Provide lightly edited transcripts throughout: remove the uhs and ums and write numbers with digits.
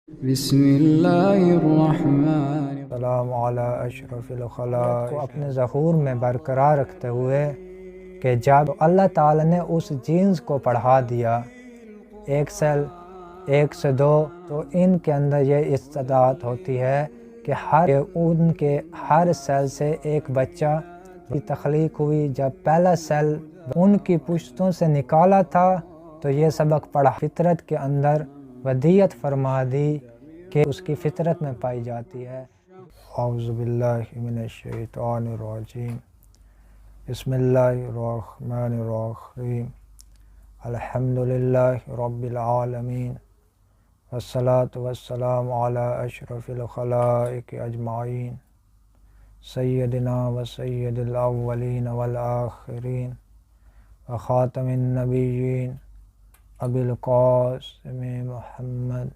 بسم اللہ الرحمن السلام علی اشرف الخلائق کو اپنے ظہور میں برقرار رکھتے ہوئے کہ جب اللہ تعالیٰ نے اس جینز کو پڑھا دیا ایک سیل ایک سے دو، تو ان کے اندر یہ استعداد ہوتی ہے کہ ان کے ہر سیل سے ایک بچہ کی تخلیق ہوئی۔ جب پہلا سیل ان کی پشتوں سے نکالا تھا تو یہ سبق پڑھا، فطرت کے اندر ودیت فرما دی کہ اس کی فطرت میں پائی جاتی ہے۔ اعوذ باللہ من الشیطان الرجیم، بسم اللہ الرحمن الرحیم، الحمدللہ رب العالمین، والصلاة والسلام علی اشرف الخلائق اجمعین، سیدنا و سید الاولین والآخرین وخاتم النبیین ابی القاسم محمد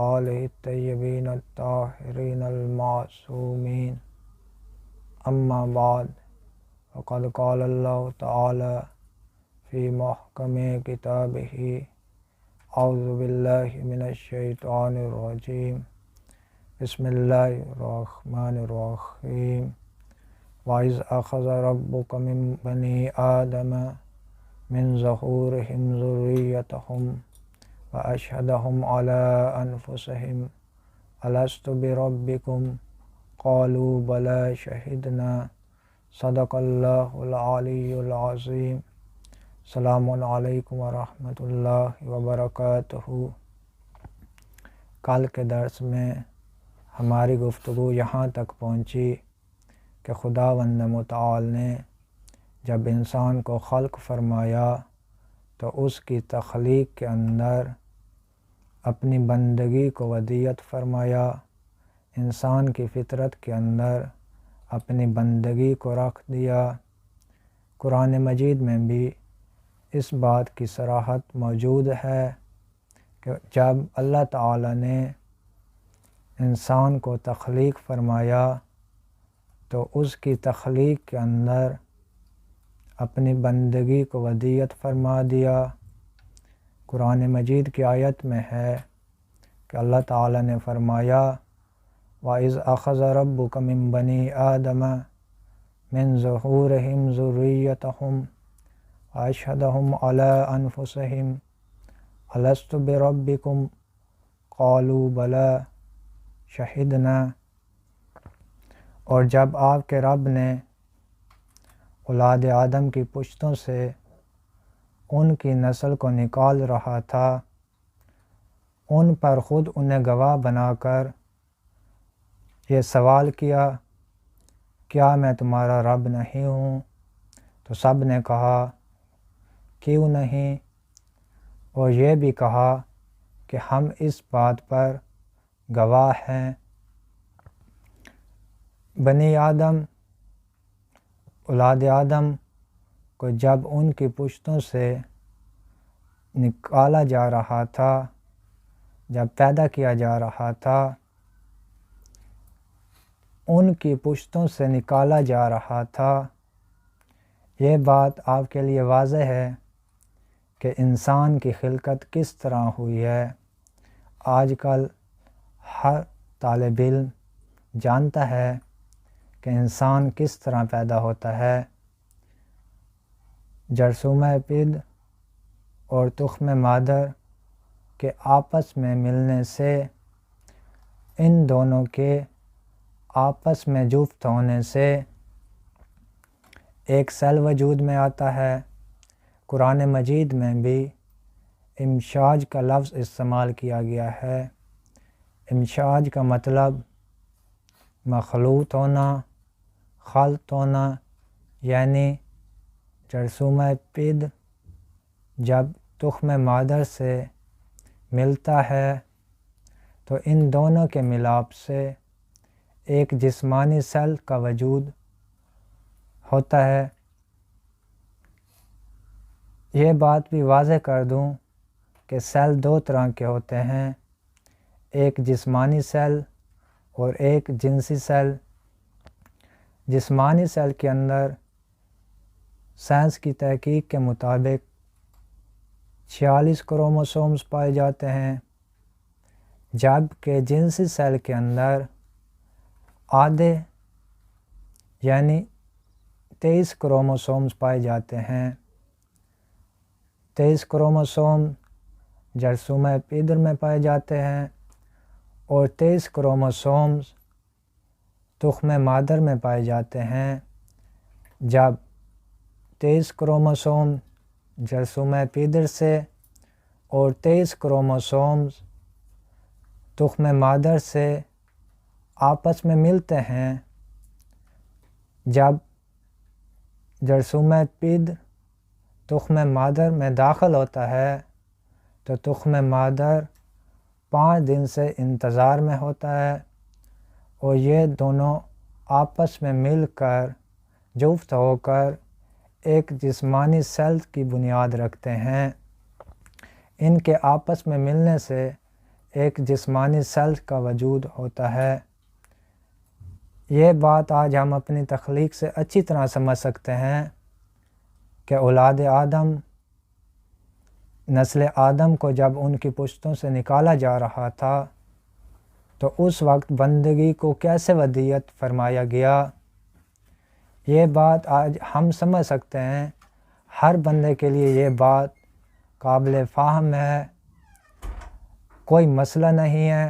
آلہ الطیبین الطاہرین المعصومین، اما بعد، وقد قال اللہ تعالی فی محکم کتابہ، اعوذ باللہ من الشیطان الرجیم، بسم اللہ الرحمن الرحیم، وَإِذْ أَخَذَ رَبُّكَ مِن بَنِي آدَمَ مِن ظُهُورِهِمْ ذُرِّيَّتَهُمْ وَأَشْهَدَهُمْ عَلَىٰ أَنفُسِهِمْ أَلَسْتُ بِرَبِّكُمْ قَالُوا بَلَىٰ شَهِدْنَا صدق اللہ العلی العظیم۔ السلام علیکم ورحمۃ اللہ وبرکاتہ۔ کل کے درس میں ہماری گفتگو یہاں تک پہنچی کہ خداوند متعال نے جب انسان کو خلق فرمایا تو اس کی تخلیق کے اندر اپنی بندگی کو ودیت فرمایا، انسان کی فطرت کے اندر اپنی بندگی کو رکھ دیا۔ قرآن مجید میں بھی اس بات کی صراحت موجود ہے کہ جب اللہ تعالیٰ نے انسان کو تخلیق فرمایا تو اس کی تخلیق کے اندر اپنی بندگی کو ودیت فرما دیا۔ قرآن مجید کی آیت میں ہے کہ اللہ تعالیٰ نے فرمایا وَإِذْ أَخَذَ رَبُّكَ مِن بَنِي آدَمَ مِن ظُهُورِهِمْ ذُرِّيَّتَهُمْ وَأَشْهَدَهُمْ عَلَىٰ أَنفُسِهِمْ أَلَسْتُ بِرَبِّكُمْ قَالُوا بَلَىٰ شَهِدْنَا۔ اور جب آپ کے رب نے اولاد آدم کی پشتوں سے ان کی نسل کو نکال رہا تھا، ان پر خود انہیں گواہ بنا کر یہ سوال کیا، کیا میں تمہارا رب نہیں ہوں؟ تو سب نے کہا کیوں نہیں، اور یہ بھی کہا کہ ہم اس بات پر گواہ ہیں۔ بنی آدم، اولاد آدم کو جب ان کی پشتوں سے نکالا جا رہا تھا، جب پیدا کیا جا رہا تھا، ان کی پشتوں سے نکالا جا رہا تھا، یہ بات آپ کے لیے واضح ہے کہ انسان کی خلقت کس طرح ہوئی ہے۔ آج کل ہر طالب علم جانتا ہے کہ انسان کس طرح پیدا ہوتا ہے۔ جرثومہ پد اور تخم مادر کے آپس میں ملنے سے، ان دونوں کے آپس میں جفت ہونے سے ایک سیل وجود میں آتا ہے۔ قرآن مجید میں بھی امشاج کا لفظ استعمال کیا گیا ہے۔ امشاج کا مطلب مخلوط ہونا، خلط ہونا، یعنی جرثومہ پد جب تخم مادر سے ملتا ہے تو ان دونوں کے ملاپ سے ایک جسمانی سیل کا وجود ہوتا ہے۔ یہ بات بھی واضح کر دوں کہ سیل دو طرح کے ہوتے ہیں، ایک جسمانی سیل اور ایک جنسی سیل۔ جسمانی سیل کے اندر سائنس کی تحقیق کے مطابق 46 کروموسومز پائے جاتے ہیں، جب کہ جنسی سیل کے اندر آدھے یعنی 23 کروموسومز پائے جاتے ہیں۔ 23 کروموسوم جرثومہ پیدر میں پائے جاتے ہیں اور 23 کروموسومز تخم مادر میں پائے جاتے ہیں۔ جب 23 کروموسوم جرثومہ پیدر سے اور 23 کروموسومز تخم مادر سے آپس میں ملتے ہیں، جب جرثومہ پیدر تخم مادر میں داخل ہوتا ہے تو تخم مادر 5 دن سے انتظار میں ہوتا ہے اور یہ دونوں آپس میں مل کر جفت ہو کر ایک جسمانی سیل کی بنیاد رکھتے ہیں۔ ان کے آپس میں ملنے سے ایک جسمانی سیل کا وجود ہوتا ہے۔ یہ بات آج ہم اپنی تخلیق سے اچھی طرح سمجھ سکتے ہیں کہ اولاد آدم نسل آدم کو جب ان کی پشتوں سے نکالا جا رہا تھا تو اس وقت بندگی کو کیسے ودیعت فرمایا گیا، یہ بات آج ہم سمجھ سکتے ہیں۔ ہر بندے کے لیے یہ بات قابل فہم ہے، کوئی مسئلہ نہیں ہے،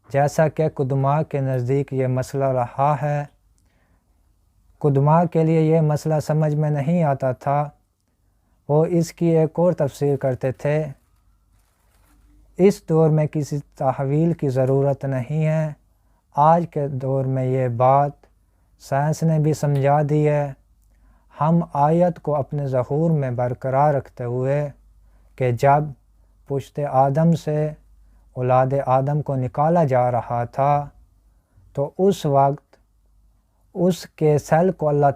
جیسا کہ قدماء کے نزدیک یہ مسئلہ رہا ہے۔ قدماء کے لیے یہ مسئلہ سمجھ میں نہیں آتا تھا، وہ اس کی ایک اور تفسیر کرتے تھے۔ اس دور میں کسی تحویل کی ضرورت نہیں ہے، آج کے دور میں یہ بات سائنس نے بھی سمجھا دی ہے۔ ہم آیت کو اپنے ظہور میں برقرار رکھتے ہوئے کہ جب پشت آدم سے اولاد آدم کو نکالا جا رہا تھا تو اس وقت اس کے سیل کو اللہ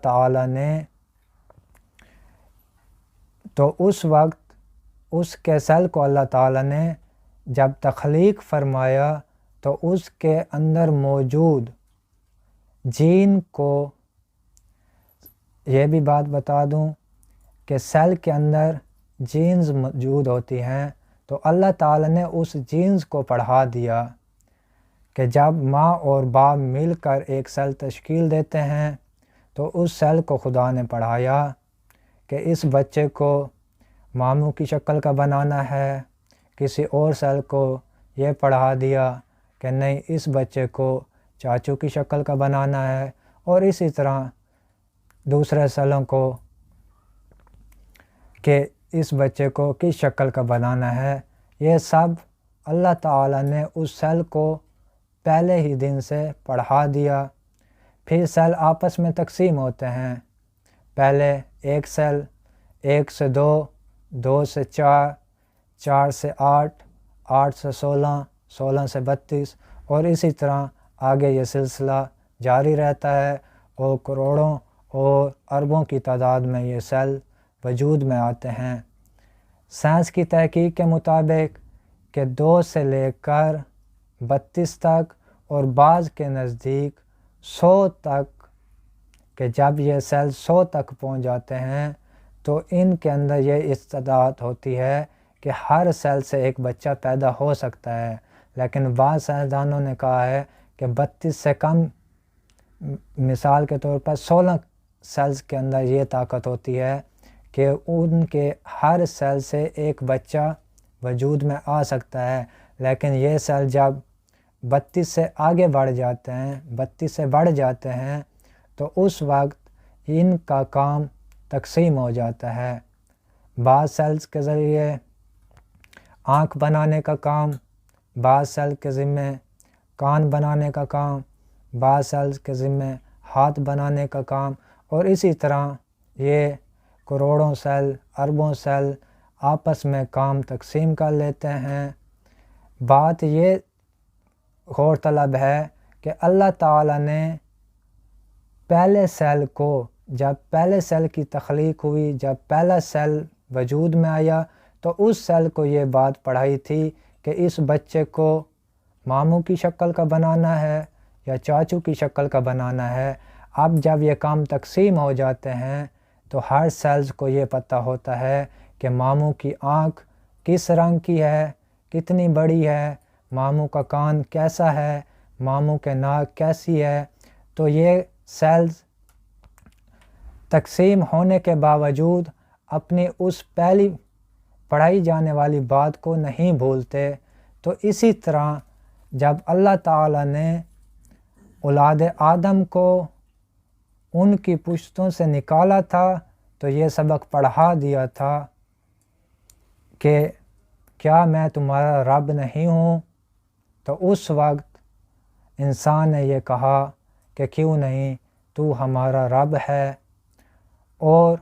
تعالیٰ نے جب تخلیق فرمایا تو اس کے اندر موجود جین کو، یہ بھی بات بتا دوں کہ سیل کے اندر جینز موجود ہوتی ہیں، تو اللہ تعالیٰ نے اس جینز کو پڑھا دیا کہ جب ماں اور باپ مل کر ایک سیل تشکیل دیتے ہیں تو اس سیل کو خدا نے پڑھایا کہ اس بچے کو ماموں کی شکل کا بنانا ہے۔ کسی اور سیل کو یہ پڑھا دیا کہ نہیں، اس بچے کو چاچو کی شکل کا بنانا ہے، اور اسی طرح دوسرے سیلوں کو کہ اس بچے کو کس شکل کا بنانا ہے۔ یہ سب اللہ تعالیٰ نے اس سیل کو پہلے ہی دن سے پڑھا دیا۔ پھر سیل آپس میں تقسیم ہوتے ہیں، پہلے ایک سیل 1 سے 2، 2 سے 4، 4 سے 8، 8 سے 16، 16 سے 32، اور اسی طرح آگے یہ سلسلہ جاری رہتا ہے، اور کروڑوں اور اربوں کی تعداد میں یہ سیل وجود میں آتے ہیں۔ سائنس کی تحقیق کے مطابق کہ 2 سے لے کر 32 تک اور بعض کے نزدیک 100 تک، کہ جب یہ سیل 100 تک پہنچ جاتے ہیں تو ان کے اندر یہ استعداد ہوتی ہے کہ ہر سیل سے ایک بچہ پیدا ہو سکتا ہے۔ لیکن بعض سائنسدانوں نے کہا ہے کہ 32 سے کم، مثال کے طور پر 16 سیلز کے اندر یہ طاقت ہوتی ہے کہ ان کے ہر سیل سے ایک بچہ وجود میں آ سکتا ہے۔ لیکن یہ سیل جب 32 سے آگے بڑھ جاتے ہیں، 32 سے بڑھ جاتے ہیں، تو اس وقت ان کا کام تقسیم ہو جاتا ہے۔ بعض سیلز کے ذریعے آنکھ بنانے کا کام، بعض سیل کے ذمے کان بنانے کا کام، بعض سیلز کے ذمے ہاتھ بنانے کا کام، اور اسی طرح یہ کروڑوں سیل، اربوں سیل آپس میں کام تقسیم کر لیتے ہیں۔ بات یہ غور طلب ہے کہ اللہ تعالیٰ نے پہلے سیل کو، جب پہلے سیل کی تخلیق ہوئی، جب پہلا سیل وجود میں آیا، تو اس سیل کو یہ بات پڑھائی تھی کہ اس بچے کو ماموں کی شکل کا بنانا ہے یا چاچو کی شکل کا بنانا ہے۔ اب جب یہ کام تقسیم ہو جاتے ہیں تو ہر سیلز کو یہ پتہ ہوتا ہے کہ ماموں کی آنکھ کس رنگ کی ہے، کتنی بڑی ہے، ماموں کا کان کیسا ہے، ماموں کے ناک کیسی ہے، تو یہ سیلز تقسیم ہونے کے باوجود اپنی اس پہلی پڑھائی جانے والی بات کو نہیں بھولتے۔ تو اسی طرح جب اللہ تعالیٰ نے اولاد آدم کو ان کی پشتوں سے نکالا تھا تو یہ سبق پڑھا دیا تھا کہ کیا میں تمہارا رب نہیں ہوں؟ تو اس وقت انسان نے یہ کہا کہ کیوں نہیں، تو ہمارا رب ہے۔ اور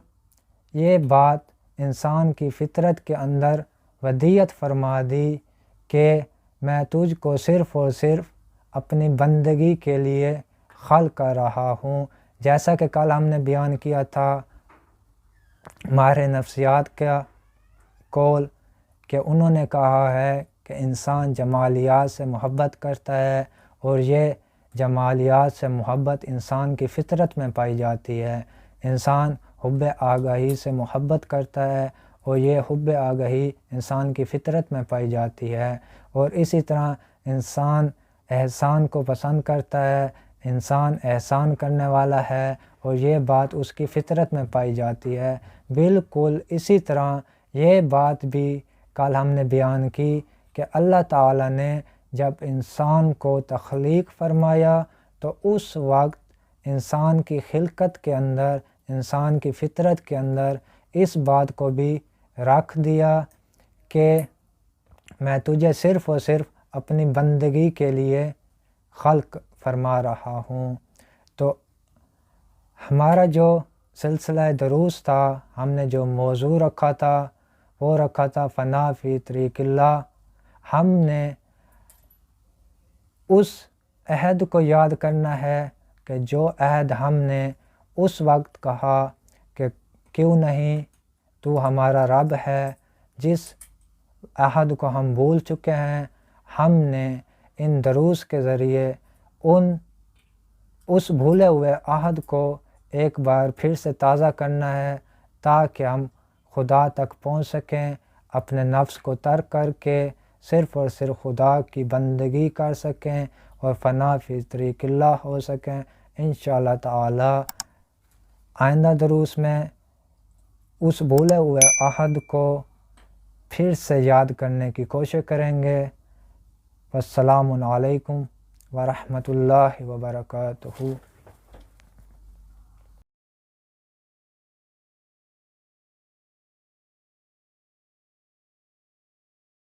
یہ بات انسان کی فطرت کے اندر ودیعت فرما دی کہ میں تجھ کو صرف اور صرف اپنی بندگی کے لیے خلق کر رہا ہوں۔ جیسا کہ کل ہم نے بیان کیا تھا ماہر نفسیات کا قول کہ انہوں نے کہا ہے کہ انسان جمالیات سے محبت کرتا ہے، اور یہ جمالیات سے محبت انسان کی فطرت میں پائی جاتی ہے۔ انسان حب آگاہی سے محبت کرتا ہے، اور یہ حب آگاہی انسان کی فطرت میں پائی جاتی ہے۔ اور اسی طرح انسان احسان کو پسند کرتا ہے، انسان احسان کرنے والا ہے، اور یہ بات اس کی فطرت میں پائی جاتی ہے۔ بالکل اسی طرح یہ بات بھی کل ہم نے بیان کی کہ اللہ تعالیٰ نے جب انسان کو تخلیق فرمایا تو اس وقت انسان کی خلقت کے اندر، انسان کی فطرت کے اندر اس بات کو بھی رکھ دیا کہ میں تجھے صرف اور صرف اپنی بندگی کے لیے خلق فرما رہا ہوں۔ تو ہمارا جو سلسلہ دروس تھا، ہم نے جو موضوع رکھا تھا وہ رکھا تھا فنا فی طریق اللہ۔ ہم نے اس عہد کو یاد کرنا ہے کہ جو عہد ہم نے اس وقت کہا کہ کیوں نہیں تو ہمارا رب ہے، جس عہد کو ہم بھول چکے ہیں، ہم نے ان دروس کے ذریعے اس بھولے ہوئے عہد کو ایک بار پھر سے تازہ کرنا ہے تاکہ ہم خدا تک پہنچ سکیں، اپنے نفس کو ترک کر کے صرف اور صرف خدا کی بندگی کر سکیں اور فنا فی طریق اللہ ہو سکیں۔ انشاءاللہ تعالی آئندہ دروس میں اس بھولے ہوئے عہد کو پھر سے یاد کرنے کی کوشش کریں گے۔ والسلام علیکم ورحمۃ اللہ وبرکاتہ۔